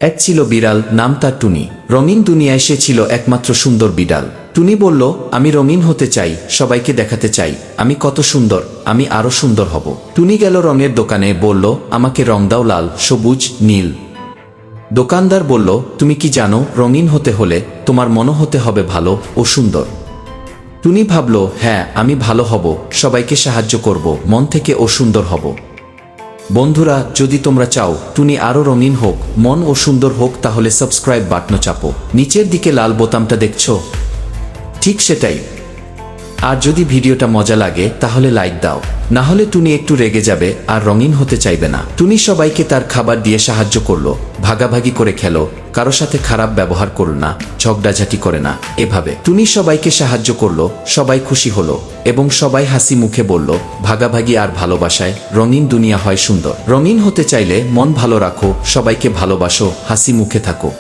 এক ছিল বিড়াল, নাম তার টুনি। রঙিন দুনিয়ায় সে ছিল একমাত্র সুন্দর বিড়াল। টুনি বলল, আমি রঙিন হতে চাই, সবাইকে দেখাতে চাই আমি কত সুন্দর, আমি আরো সুন্দর হব। টুনি গেল রঙের দোকানে, বলল, আমাকে রং দাও, লাল, সবুজ, নীল। দোকানদার বলল, তুমি কি জানো, রঙিন হতে হলে তোমার মনও হতে হবে ভালো ও সুন্দর। টুনি ভাবল, হ্যাঁ, আমি ভালো হব, সবাইকে সাহায্য করব, মন থেকে ও সুন্দর হব। বন্ধুরা, যদি তোমরা চাও টুনি আরও রঙিন হোক, মন ও সুন্দর হোক, তাহলে সাবস্ক্রাইব বাটন চাপো। নিচের দিকে লাল বোতামটা দেখছো? ঠিক সেটাই। আর যদি ভিডিওটা মজা লাগে তাহলে লাইক দাও, না হলে টুনি একটু রেগে যাবে আর রঙিন হতে চাইবে না। টুনি সবাইকে তার খাবার দিয়ে সাহায্য করলো, ভাগাভাগি করে খেলো, কারো সাথে খারাপ ব্যবহার করল না, ঝগড়াঝাটি করে না। এভাবে টুনি সবাইকে সাহায্য করলো, সবাই খুশি হলো এবং সবাই হাসি মুখে বলল, ভাগাভাগি আর ভালোবাসায় রঙিন দুনিয়া হয় সুন্দর। রঙিন হতে চাইলে মন ভালো রাখো, সবাইকে ভালোবাসো, হাসি মুখে থাকো।